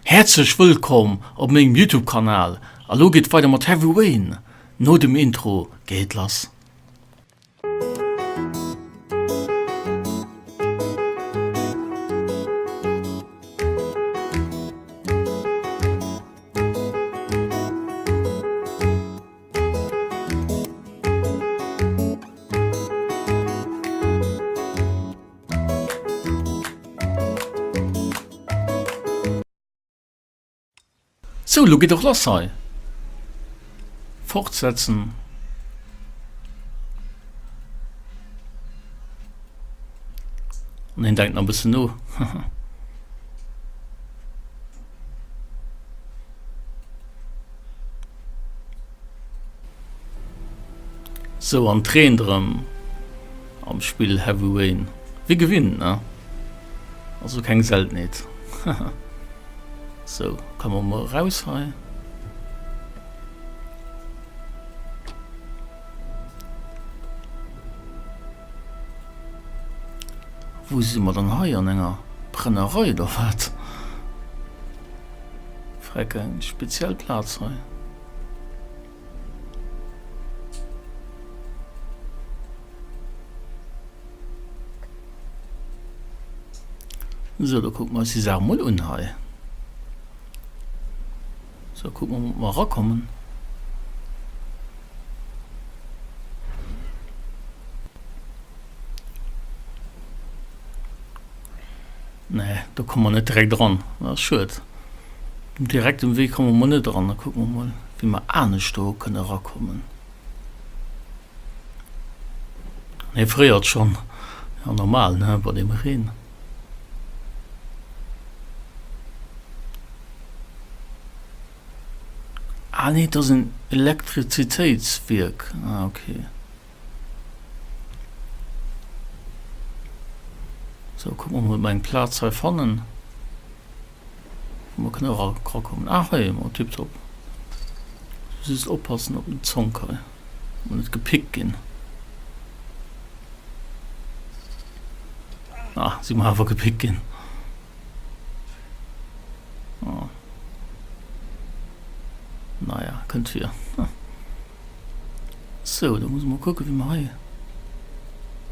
Herzlich willkommen auf meinem YouTube-Kanal. Hallo geht weiter mit Heavy Rain. Nur dem Intro geht los. So, du geht doch los sei. Fortsetzen. Und dann denkt noch ein bisschen nur. So, ein Trainer am Spiel Heavy Rain. Wir gewinnen, ne? Also kein Geld nicht. So, kann man mal raushauen. Wo sind wir dann hier an einer Brennerei oder was? Frage, ein Spezialplatz hier. So, da gucken wir uns die Sachen mal an hier. So, gucken wir mal rankommen. Nee, da kommen wir nicht direkt dran. Das ist schön. Direkt im Weg kommen wir nicht dran. Da gucken wir mal, wie wir an den Stoß können rankommen. Ne, friert schon. Ja, normal, ne, bei dem reden. Ah, nee, das ist ein Elektrizitätswerk. Ah, okay. So, gucken wir mal meinen Platz hier vorne. Wir können auch rankommen. Ach, hey, mal tipptopp. Du musst aufpassen auf den Zonker. Und nicht gepickt gehen. Ah, sie mal einfach gepickt gehen. Oh. Naja, könnt ihr. So, da muss man gucken, wie wir hier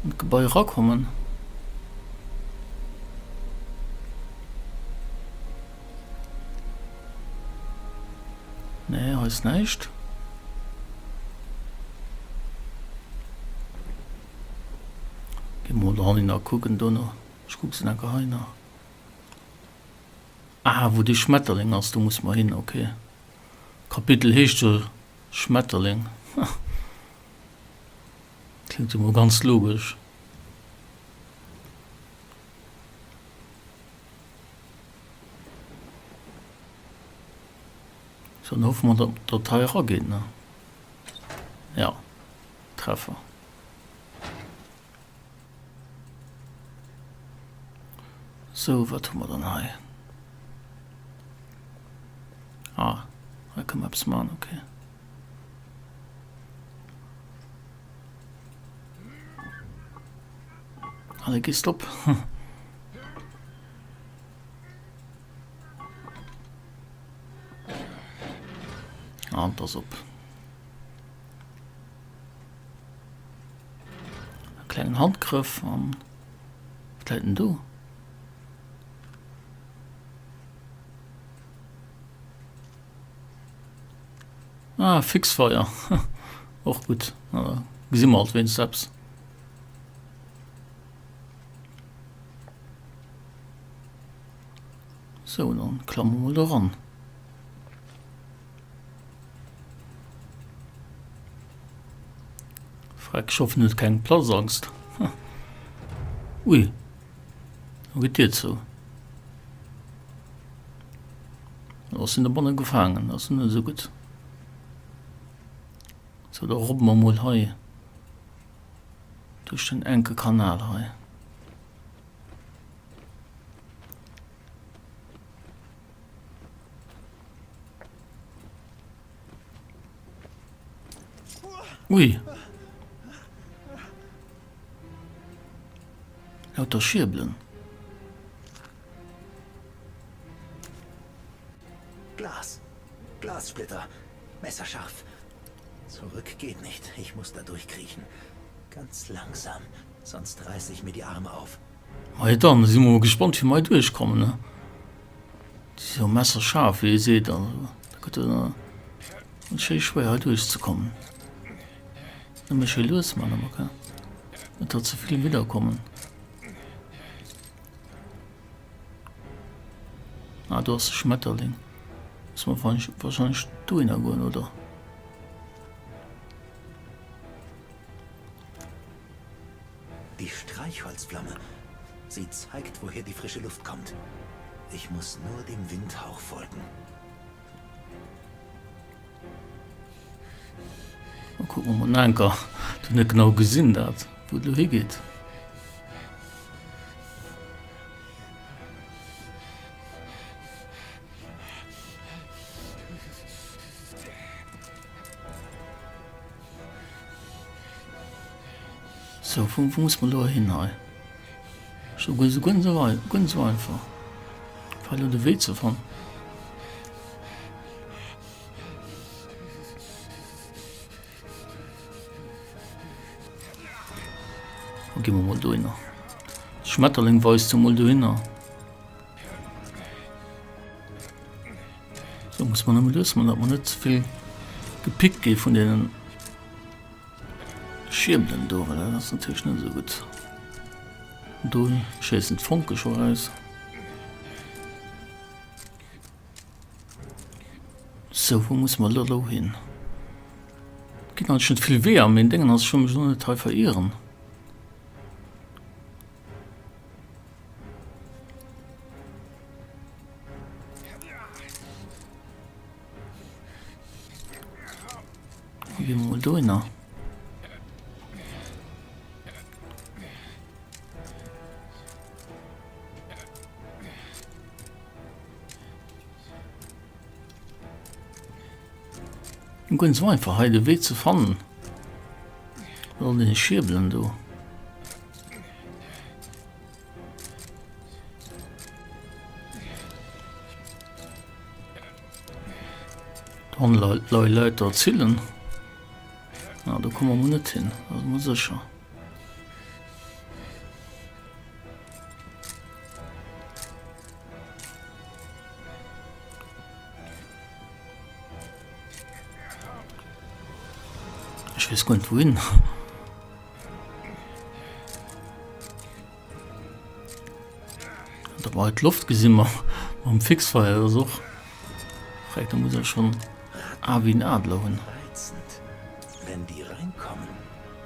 ins Gebäude rankommen. Ne, heißt nicht. Gehen wir da nicht nachgucken, da noch. Ich gucke sie nachher rein nach. Ah, wo die Schmetterling hast, du musst mal hin, okay. Kapitel heißt so Schmetterling. Klingt immer ganz logisch. So, dann hoffen wir, dass der Teil rangeht, ne? Ja, Treffer. So, was tun wir dann hier? Ah, da können wir etwas machen, okay. Alle gehst ab. Anders ab. Einen kleinen Handgriff. Was leid denn du? Ah, Fixfeuer. Auch gut. Aber gesehen wir halt wen selbst. So, dann klammern wir mal daran. Frag, ich hoffe nicht keinen Platzangst. Ui. Wo geht das so? Da sind die Bonne gefangen. Das ist nicht so gut. So, da robben wir mal hier. Durch den engen Kanal hier. Ui. Lauter Schirbeln. Glas. Glassplitter. Messerscharf. Zurück geht nicht. Ich muss da durchkriechen. Ganz langsam. Sonst reiße ich mir die Arme auf. Hey, dann sind wir gespannt, wie wir durchkommen. Ne? Die ist ja messerscharf, wie ihr seht. Also, da könnte es schwer durchzukommen. Dann muss ich los, Mann. Okay? Nicht, dass zu viele wiederkommen. Ah, du hast einen Schmetterling. Muss man wahrscheinlich durchgehen, oder? Die Streichholzflamme. Sie zeigt, woher die frische Luft kommt. Ich muss nur dem Windhauch folgen. Mal gucken, ob man einfach nicht genau gesehen hat, wo du hingeht. So, wo muss man da hin? So ganz so einfach. Weil du den Weg zu fahren. Und gehen wir mal da hin. Schmetterling weißt du mal da hin. So muss man nämlich lösen, man hat nicht zu viel gepickt geht von denen Schirmlen da, weil das ist natürlich nicht so gut. Du schießt Funke schon raus. So, wo muss man da hin? Geht halt schon viel weh, aber in Dingen hast du schon so eine Teil verehren. Gehen wir mal da hin. Und ganz so einfach, den Weg zu fahren. Oder den Schirbeln, du. Dann Leute erzählen. Ja, da kommen wir nicht hin, das muss sicher. Ich weiß gar nicht wohin. Da war halt Luft gesehen, am Fixfeuer oder so. Vielleicht muss er schon wie ein Adler hin. Reizend. Wenn die reinkommen,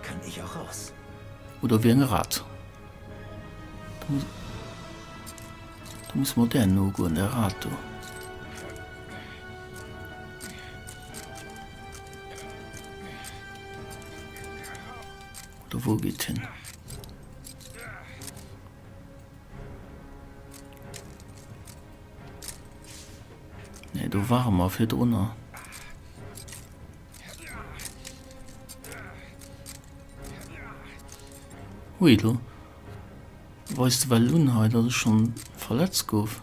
kann ich auch raus. Oder wie ein Rad. Da muss modern nur gehen, der Rad. Du. Oder wo geht hin? Ne, du warm auf hier drunter. Ui, du. Weißt du, weil Luna heute schon verletzt gouf?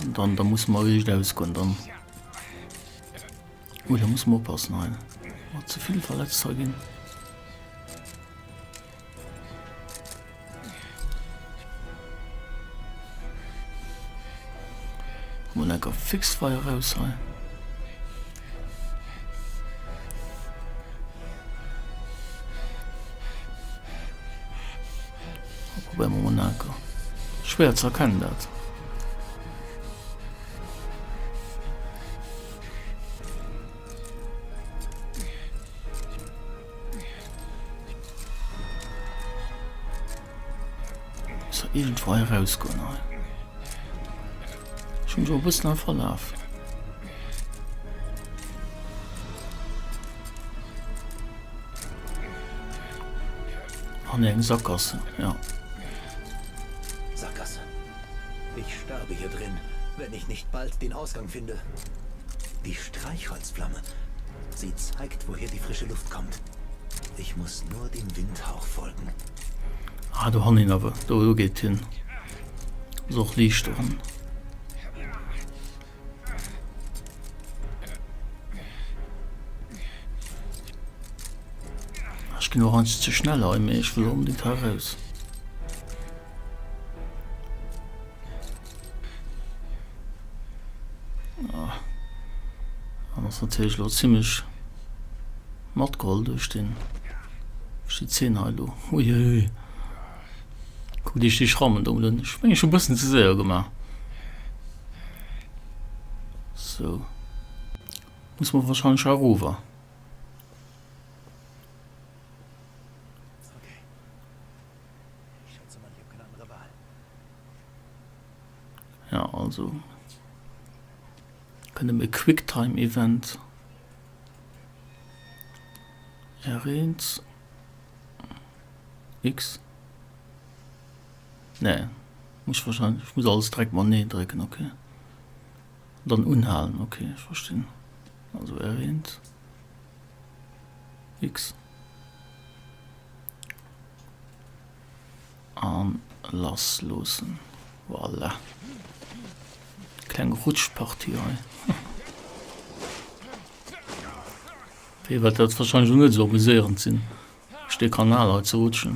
Und dann, da muss man richtig ausgehen dann. Ui, da muss man aufpassen, nein. Hat zu viel verletzt gehen. Und lecker Fixfeuer raus sein. Probieren wir mal lecker. Schwer zu erkennen das. Ist ja irgendwo rausgehen. Schon so ein bisschen Verlauf. Oh ne, eine Sackgasse, ja. Sackgasse. Ich sterbe hier drin, wenn ich nicht bald den Ausgang finde. Die Streichholzflamme. Sie zeigt, woher die frische Luft kommt. Ich muss nur dem Windhauch folgen. Ah, du hast ihn aber. Da geht hin. So liegt dran. Ich gehe noch eins zu schnell, aber ich will unbedingt heraus. Das ist natürlich noch ziemlich mattgold durch die 10 Hallo. Uiuiui. Guck dich die Schrammen um den. Ich bin schon ein bisschen zu sehr gemacht. So. Muss man wahrscheinlich auch rüber. Okay. Ich schätze mal, ich habe keine andere Wahl. Ja, also. Können wir Quicktime-Event R1 X. Ne, muss wahrscheinlich. Ich muss alles direkt mal ne drücken, okay. Dann unhalen, okay, ich verstehe. Also R1 X. Anlass losen. Voilà. Kleine Rutschpartie. Wie wird das wahrscheinlich nicht so besehrend sind. Ich stehe Kanal zu rutschen.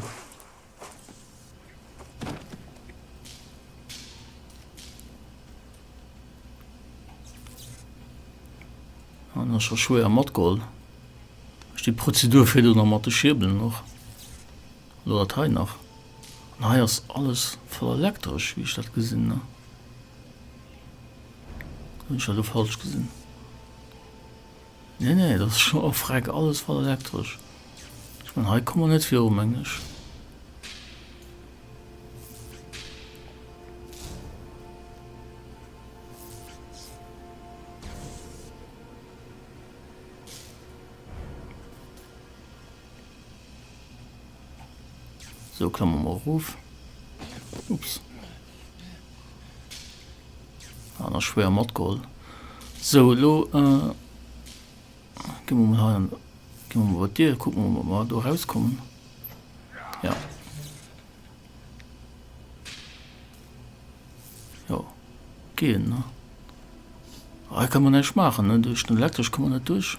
Ja, das ist schon schwer Mattgold. Ist die Prozedur für die normale Schiebeln noch? Oder Teil noch? Naja, ist alles voll elektrisch, wie ich das gesehen habe. Ich hatte falsch gesehen. Nee, das ist schon auf Freck alles voll elektrisch. Ich meine, hier kann man nicht viel um Englisch. So, klammern wir mal Ruf. Ups. Ah, das ist schwer Mattgold. So, lo, gehen wir mal bei dir, gucken wir mal, da rauskommen. Ja. Ja, gehen, ne? Aber kann man nicht machen, ne? Durch den elektrisch kann man nicht durch.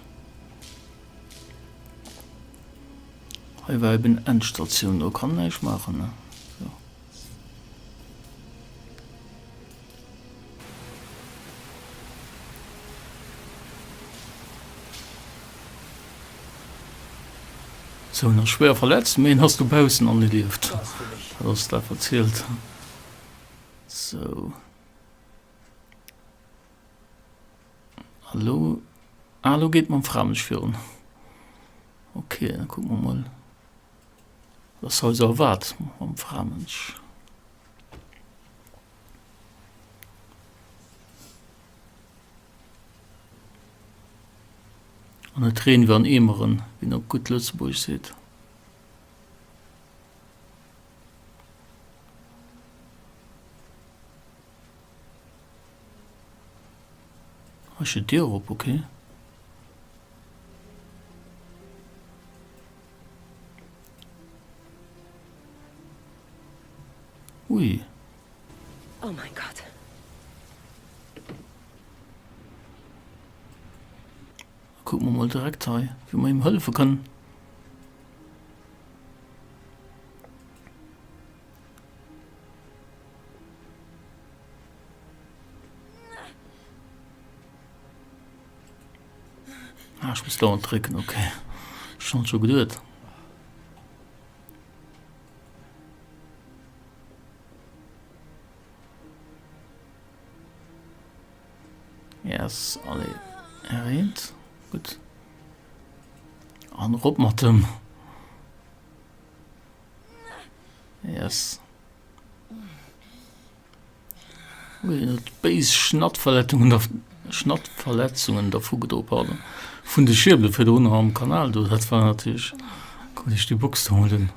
Hier war eben Endstation, da kann man nicht machen, ne? So. So, noch schwer verletzt, wen hast du Pausen angelieft? Hast du da erzählt? So. Hallo? Hallo geht man Framisch führen. Okay, dann gucken wir mal. Das soll so erwartet am Framisch. Und dann drehen wir an Emeren, wie noch gut Lützburg sieht. Was steht dir auf, okay? Ui. Oh mein Gott. Gucken wir mal direkt rein, wie man ihm helfen kann. Ah, ich muss dauernd drücken, okay. Schon geduld. Yes, alle erwähnt. Gut. Anruf mit dem. Yes. Ui, das Base Schnattverletzungen davor gedroht haben. Von der Schiebel für den am Kanal, das war natürlich. Konnte ich die Box holen.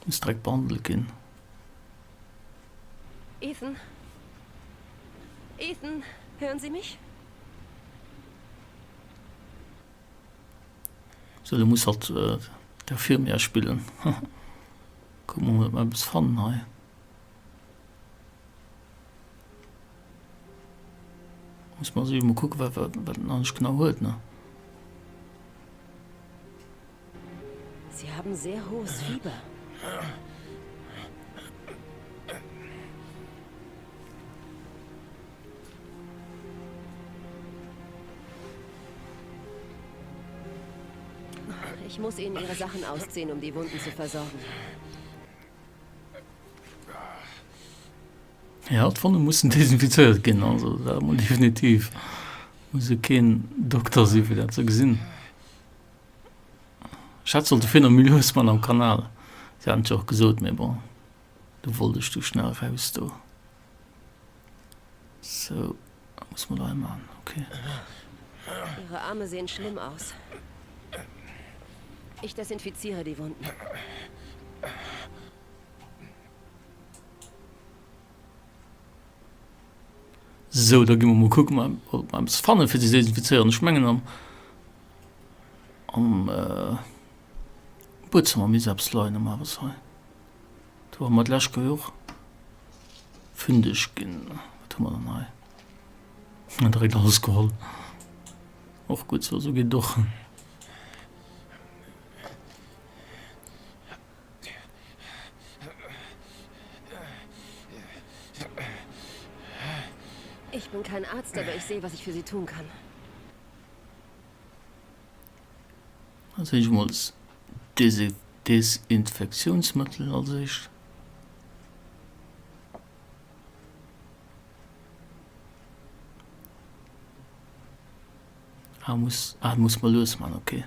Ist direkt behandelt gehen. Ethan, Ethan, hören Sie mich? So, du musst halt der Film ja spielen. Guck mal bis fanden, hey. Muss man sich mal gucken, was noch nicht genau hört, ne? Sie haben sehr hohes Fieber. Ich muss Ihnen Ihre Sachen ausziehen, um die Wunden zu versorgen. Ja, von mussten desinfiziert gehen, also da muss definitiv muss kein Doktor sein für das zu gesehen. Schatz sollte 400 Millionen Mann am Kanal. Sie haben auch gesagt, mir, bon, du wolltest du schnell raus, du. So, muss man da einmal, okay. Ihre Arme sehen schlimm aus. Ich desinfiziere die Wunden. So, da gehen wir mal gucken, ob wir es Pfanne für die Desinfizieren schmengen am putzen wir mir selbst Leute mal was heu. Da haben wir gleich gehört. Fündig gehen. Was haben wir dann heu? Und direkt ausgeholt. Auch gut so, so geht doch. Ich bin kein Arzt, aber ich sehe, was ich für Sie tun kann. Also ich muss diese Desinfektionsmittel, also ich. Muss mal los, Mann, okay.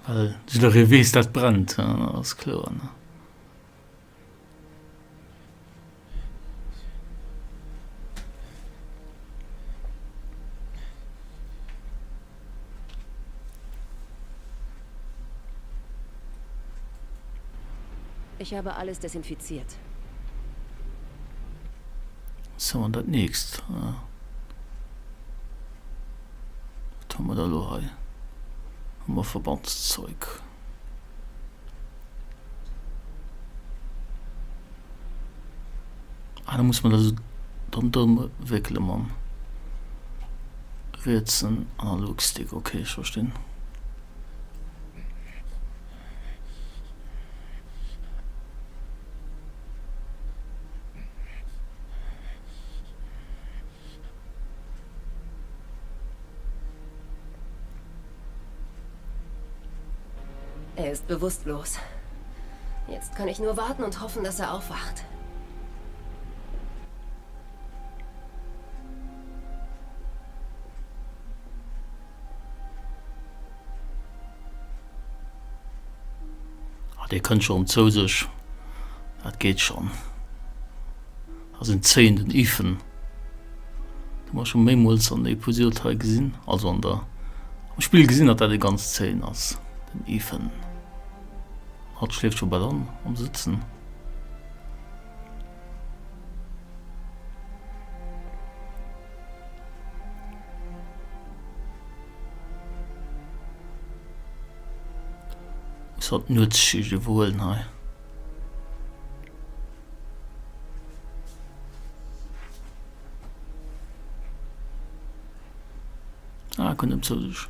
Weil der Revis das brennt, ja, das ist klar. Ne? Ich habe alles desinfiziert. So, und das nächste. Ja. Was haben wir da noch? Haben wir Verbandszeug. Da muss man das dann dumm wickeln, Mann. Rätseln, Analogstick, okay, ich verstehe. Er ist bewusstlos. Jetzt kann ich nur warten und hoffen, dass er aufwacht. Der kann schon zu sich. Das geht schon. Das sind 10 den Ifen. Du hast schon mehrmals an der Episode gesehen. Also an der am Spiel gesehen hat er die ganze 10 als den Ifen. Hat schläft schon bei dann am Sitzen. Es hat nützliche Wohlen, hey. Könnte so sich.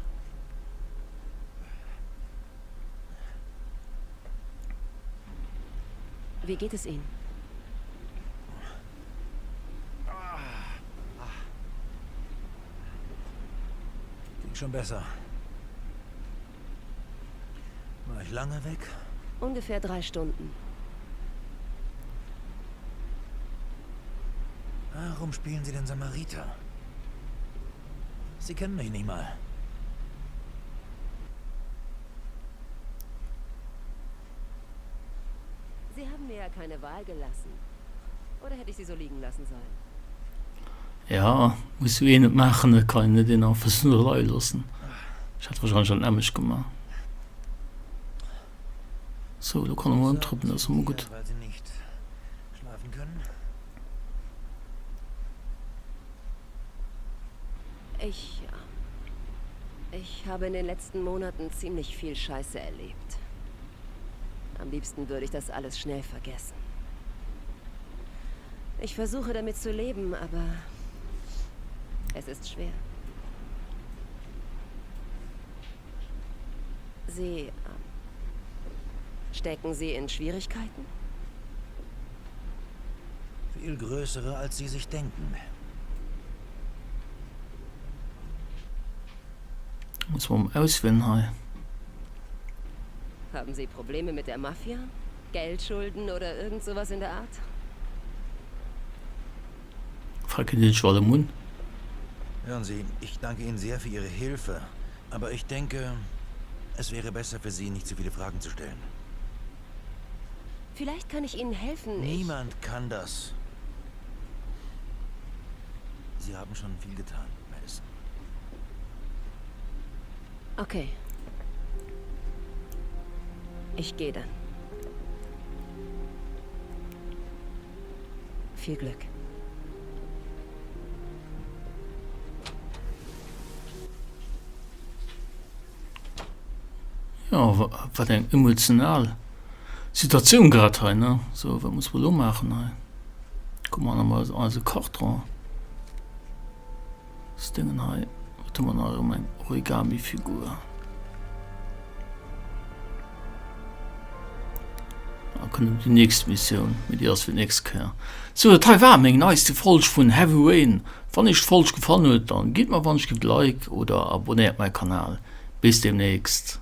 Wie geht es Ihnen? Ging schon besser. War ich lange weg? Ungefähr 3 Stunden. Warum spielen Sie den Samariter? Sie kennen mich nicht mal. Sie haben mir ja keine Wahl gelassen. Oder hätte ich Sie so liegen lassen sollen? Ja, musst du eh nicht machen, dann kann ich nicht den auf das nur lassen. Ich hätte wahrscheinlich schon ähnlich gemacht. So, da kann man truppen, das ist immer gut. Weil sie nicht schlafen können? Ich habe in den letzten Monaten ziemlich viel Scheiße erlebt. Am liebsten würde ich das alles schnell vergessen. Ich versuche damit zu leben, aber es ist schwer. Stecken Sie in Schwierigkeiten? Viel größere, als Sie sich denken. Muss man auswählen, hey. Haben Sie Probleme mit der Mafia? Geldschulden oder irgend sowas in der Art? Frag den Schwalle Mund. Hören Sie, ich danke Ihnen sehr für Ihre Hilfe. Aber ich denke, es wäre besser für Sie, nicht zu viele Fragen zu stellen. Vielleicht kann ich Ihnen helfen. Niemand kann das. Sie haben schon viel getan, Madison. Okay. Ich gehe dann. Viel Glück. Ja, was eine emotional Situation gerade hein, ne? So, was muss man machen, hein? Guck mal nochmal also Karte dran. Das Ding, hein? Was haben wir noch? Meine Origami-Figur. Da können wir die nächste Mission mit ihr für nächstes Jahr. So, das war meine neueste Folge von Heavy Rain. Wenn euch die Folge gefallen hat, dann gebt mir, wenn es gibt, Like oder abonniert meinen Kanal. Bis demnächst.